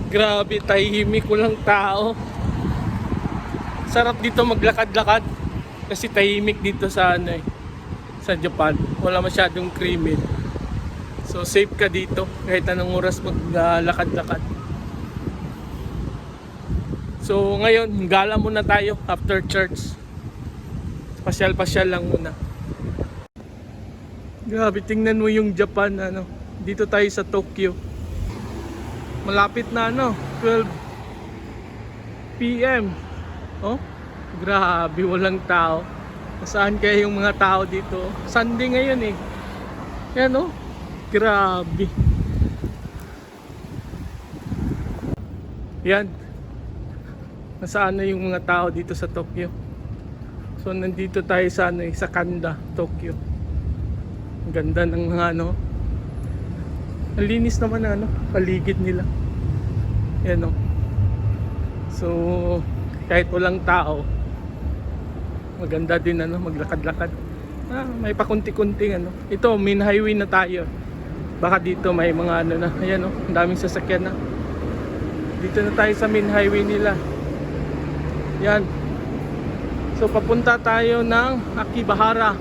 Grabe, tahimik, walang tao. Sarap dito maglakad-lakad kasi tahimik dito sa sa Japan. Wala masyadong krimen. So safe ka dito kahit anong oras maglakad-lakad. So ngayon, gala muna tayo after church. Pasyal-pasyal lang muna. Grabe, tingnan mo yung Japan, dito tayo sa Tokyo. Malapit na 12 PM. Oh, grabe, walang tao. Saan kaya yung mga tao dito? Sunday ngayon eh. Yan grabe. Yan. Nasaan na yung mga tao dito sa Tokyo? So nandito tayo sa sa Kanda, Tokyo. Ang ganda ng mga ang linis naman paligid nila. Yan So kahit walang tao, maganda din maglakad-lakad. May pakunti-kunting Ito main highway na tayo. Baka dito may mga na. Ayan ang daming sasakyan na. Dito na tayo sa main highway nila. Yan. So papunta tayo ng Akibahara.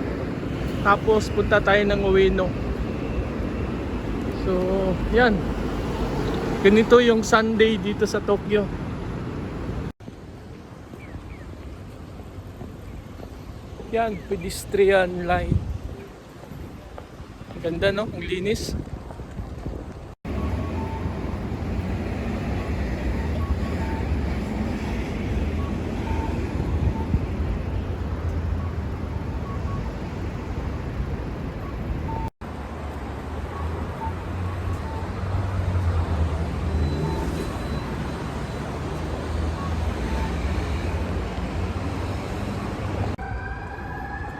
Tapos punta tayo ng Ueno. So yan. Ganito yung Sunday dito sa Tokyo. Yan, pedestrian line. Ganda ang linis.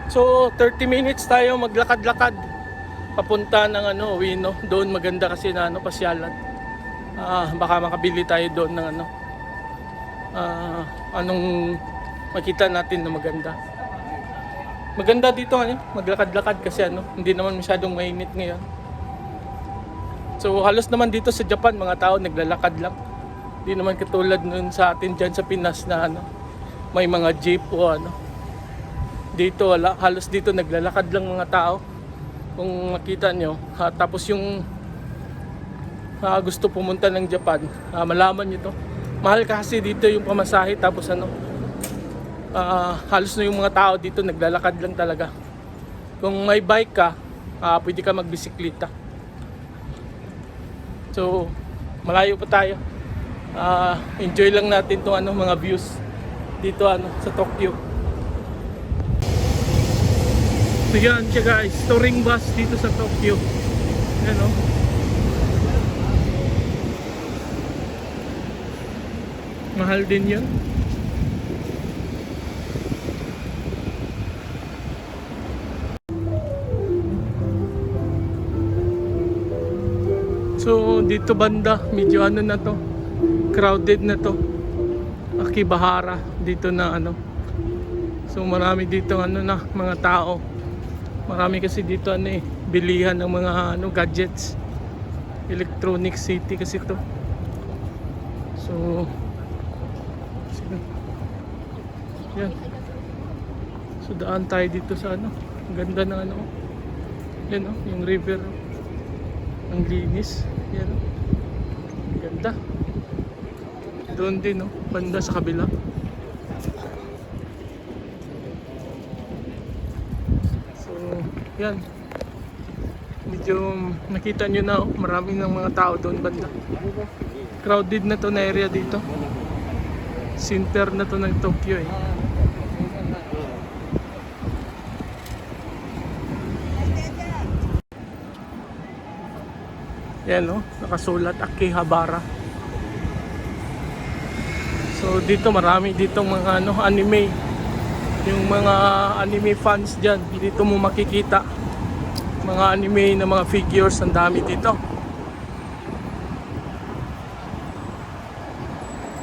So 30 minutes tayo maglakad-lakad papunta ng Ueno. Doon maganda kasi na pasyalan. Baka makabili tayo doon ng anong makita natin na maganda. Maganda dito maglakad-lakad kasi hindi naman masyadong mainit ngayon. So halos naman dito sa Japan mga tao naglalakad lang. Hindi naman katulad nun sa atin dyan sa Pinas na may mga jeep o Dito wala, halos dito naglalakad lang mga tao. Kung makita nyo, tapos yung gusto pumunta ng Japan, malaman nyo to. Mahal kasi dito yung pamasahe, tapos halos na yung mga tao dito naglalakad lang talaga. Kung may bike ka, pwede ka magbisikleta. So malayo pa tayo. Enjoy lang natin tong mga views dito sa Tokyo. So yan siya guys, touring bus dito sa Tokyo. Yan mahal din yun. So dito banda, medyo na to, crowded na to. Akibahara dito na So marami dito mga tao. Marami kasi dito bilihan ng mga gadgets. Electronic city kasi to. So yan. So daan tayo dito sa Ang ganda ng yan yung river. Ang linis. Yan Ang ganda. Doon din banda sa kabila. Yan. Medyo nakita nyo na maraming ng mga tao doon banda. Crowded na to na area dito. Center na to ng Tokyo eh. Yan nakasulat Akihabara. So dito marami ditong mga anime. Yung mga anime fans dyan, dito mo makikita mga anime na mga figures, ang dami dito.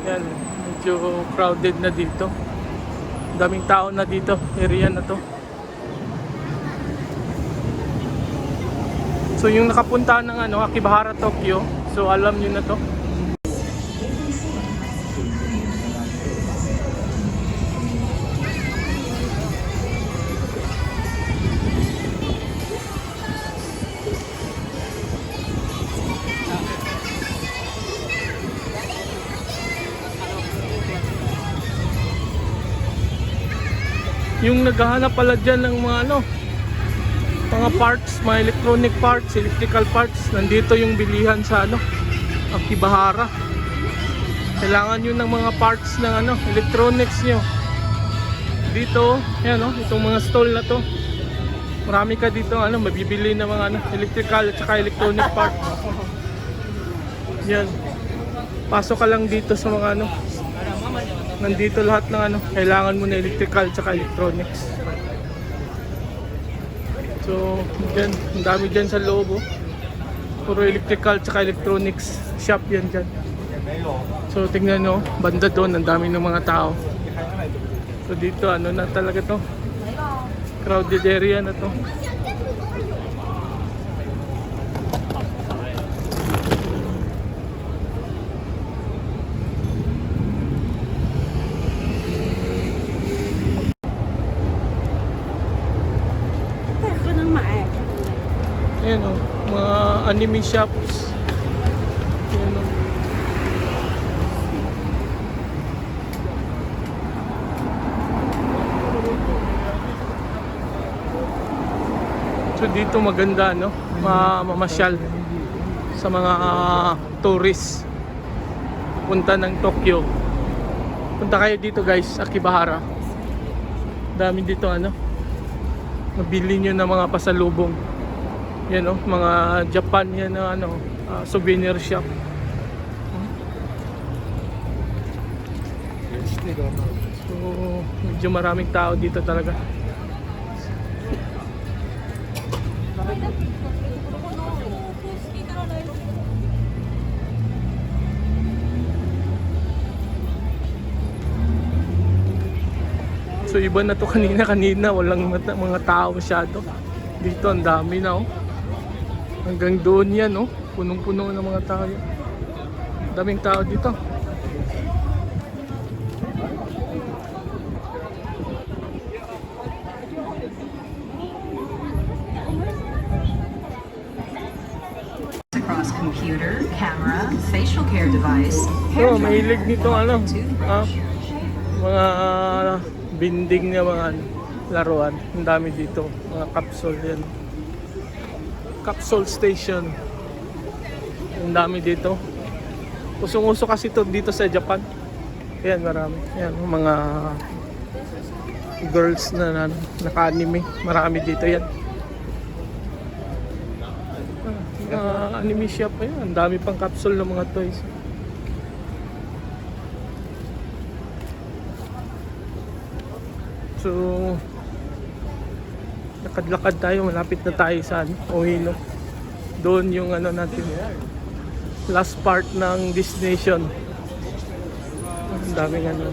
Yan, medyo crowded na dito. Daming tao na dito, area na to. So yung nakapunta ng Akibahara, Tokyo, so alam nyo na to. yung naghahanap pala dyan ng mga ano, mga parts, mga electronic parts, electrical parts, nandito yung bilihan sa ano, Akibahara. Kailangan nyo ng mga parts ng ano, electronics nyo. Dito, yan o, itong mga stall na to. Marami ka dito ano, mabibili ng mga ano, electrical at saka electronic parts. Yan. Pasok ka lang dito sa mga ano. Nandito lahat ng ano, kailangan mo na electrical at saka electronics. So, dyan, ang dami dyan sa loob, oh. Puro electrical at saka electronics shop yan dyan. So, tingnan nyo, banda doon, ang dami ng mga tao. So, dito, ano na talaga to, crowded area na to. Ayan o, mga anime shops. Ayan o. So dito maganda no, mamasyal sa mga tourists punta ng Tokyo. Punta kayo dito guys, Akibahara. Dami dito ano, mabili nyo ng mga pasalubong. Yan o, mga Japan yan na ano, souvenir shop. So, medyo maraming tao dito talaga. So iba na to kanina, walang mga tao masyado. Dito ang dami na oh. Hanggang doon yan oh, punong-puno ng mga tao. Daming tao dito. Across computer, camera, facial care device, So, mahilig nito ano, mga binding na mga laruan. Ang dami dito, mga capsule yan. Capsule station. Ang dami dito. Usong-uso kasi ito dito sa Japan. Ayan, marami. Ayan, mga girls na naka-anime. Marami dito yan. Anime shop pa yan. Ang dami pang capsule ng mga toys. So, lakad-lakad tayo. Malapit na tayo sa Ohino. Doon yung ano natin. Last part ng destination. Ang daming ano.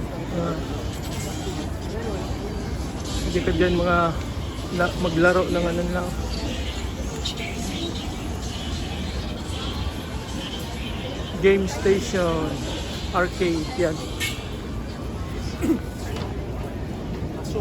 Hindi ka dyan mga maglaro ng ano lang. Game station, arcade, yan. So,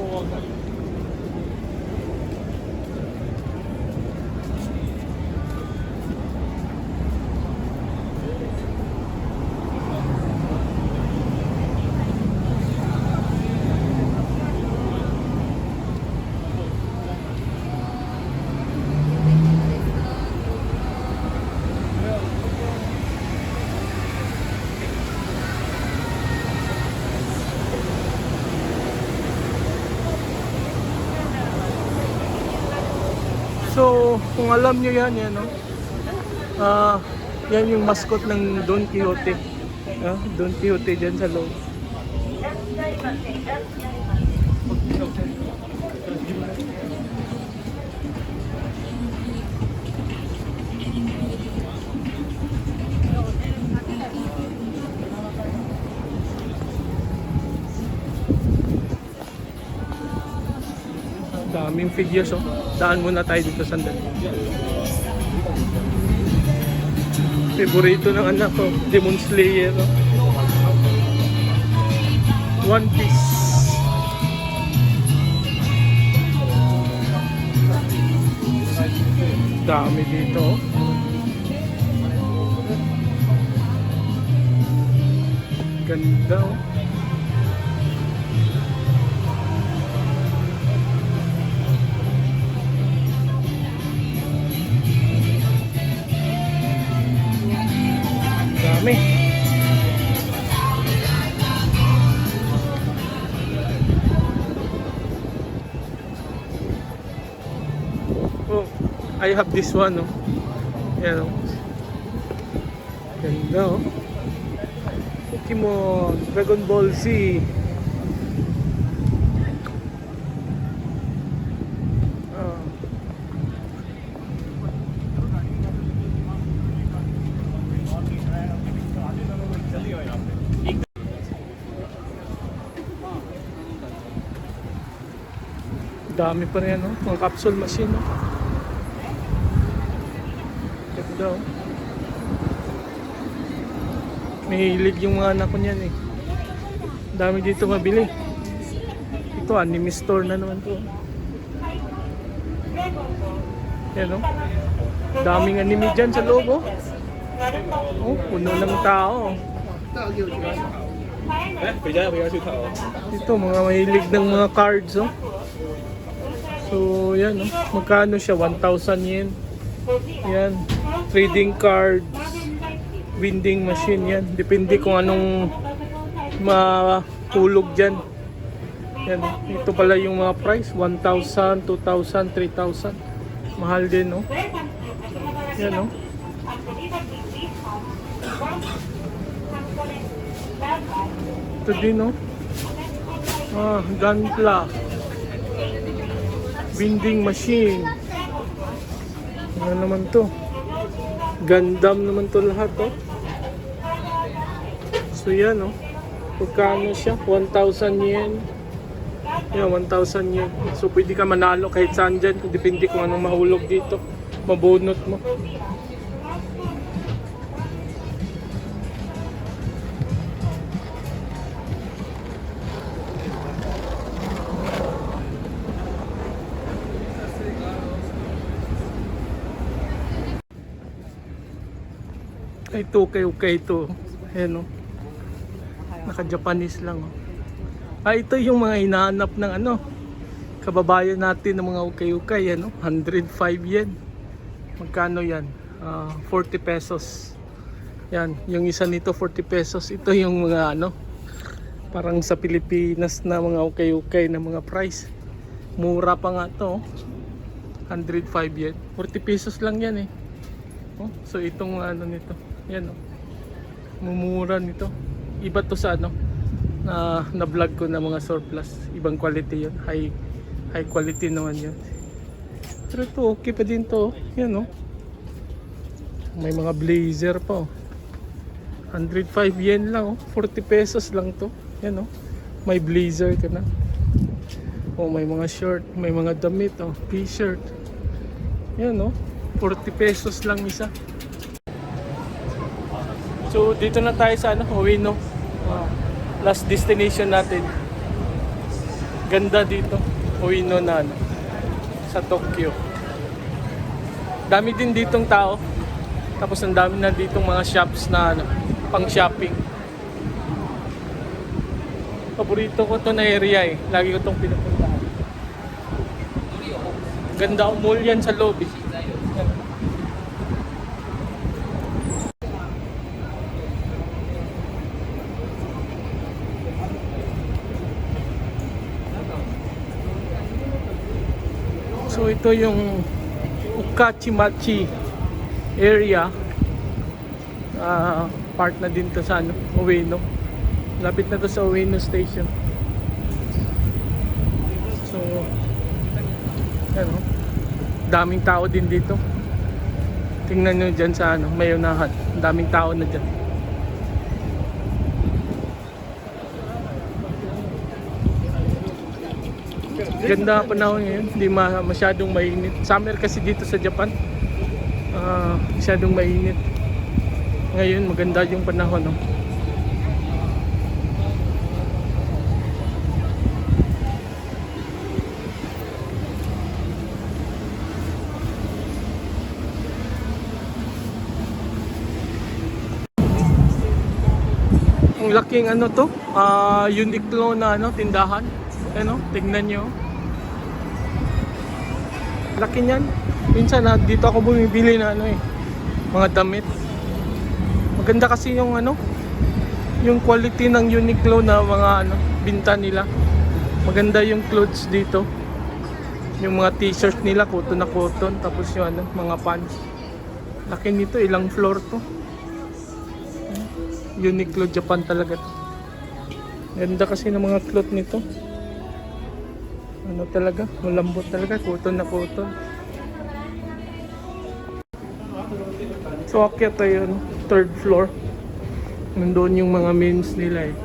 So, kung alam nyo yan, yan, no? Yan yung mascot ng Don Quixote. Don Quixote dyan sa loob. Daming figures, oh. Daan muna tayo dito sandali. Favorito ng anak ko, Demon Slayer, oh. One Piece. Dami dito, oh. Ganda, oh. I have this one, oh. Yan, oh. Ganda, oh. Pokemon, Dragon Ball Z. Ah. Dami pa rin, no? Mga capsule machine, no? Ganda, oh. Mahilig yung mga anak ko niyan, eh. Dami dito mabili. Ito, anime store na naman to. Yan, oh. Daming anime dyan sa loob, oh. Oh, puno ng tao. Ito, mga mahilig ng mga cards, oh. So, yan, oh. Magkano siya? 1,000 yen. Yan. Trading cards. Vending machine, yan. Depende kung anong matulog dyan. Yan, oh. Ito pala yung mga price. 1,000, 2,000, 3,000. Mahal din, oh. Yan, oh. Ito din, oh. Gunpla. Vending machine. Ano naman to? Gundam naman to lahat, oh. So yan, oh. Pagkano siya? 1,000 yen. Yan, 1,000 yen. So pwede ka manalo kahit saan dyan. Depende kung anong mahulog dito. Mabunot mo. Ito, okay ito. Ayan, oh. Naka-Japanese lang, oh. Ito yung mga hinahanap ng ano, kababayan natin ng mga ukay-ukay, ano, 105 yen. Magkano yan? 40 pesos. Yan, yung isa nito 40 pesos. Ito yung mga ano, parang sa Pilipinas na mga ukay-ukay na mga price. Mura pa nga to, oh. 105 yen. 40 pesos lang yan, eh. Oh, so itong ano nito. Yan, oh. Mumura nito. Iba to sa ano na vlog ko na mga surplus. Ibang quality yun. High quality naman yun. Pero ito okay pa din to. Yan, oh. May mga blazer pa, oh. 105 yen lang, oh. 40 pesos lang to. Yan, oh. May blazer ka na. Oh, may mga shirt, may mga damit, oh. T-shirt. Yan, oh. 40 pesos lang isa. So dito na tayo sa ano, Ueno. Last destination natin. Ganda dito, Ueno na ano, sa Tokyo. Dami din ditong tao. Tapos ang dami na ditong mga shops na ano, pang shopping. Paborito ko to na area, eh. Lagi ko tong pinupuntahan. Ganda ang mall yan sa lobby. So ito yung Ukachimachi area. Part na din to sa ano, Ueno. Lapit na to sa Ueno station. So ano, daming tao din dito. Tingnan nyo dyan sa ano, may unahan. Daming tao na dyan. Ganda panahon ngayon, hindi masyadong mainit. Summer kasi dito sa Japan, masyadong mainit. Ngayon maganda yung panahon, no? Ang laking ano to, Uniqlo na ano, tindahan. Ano, tingnan nyo. Laki niyan. Minsan dito ako bumibili na ano, eh, mga damit. Maganda kasi yung ano, yung quality ng Uniqlo na mga ano, binta nila. Maganda yung clothes dito. Yung mga t-shirt nila, cotton na cotton. Tapos yung ano, mga pants. Laki nito, ilang floor to. Uniqlo Japan talaga to. Ganda kasi ng mga cloth nito. Ano talaga, malambot talaga, cotton na cotton. So akyat tayo, ano, third floor. Nandoon yung mga men's nila eh.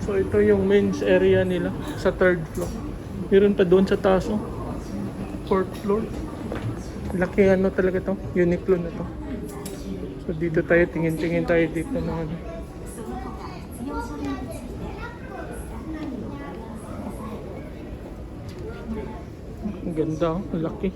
So ito yung men's area nila sa third floor. Meron pa doon sa taas, oh. Fourth floor. Laki ano talaga to, Uniqlo na to. So dito tayo, tingin-tingin tayo dito na ano. Ang ganda, oh, laki.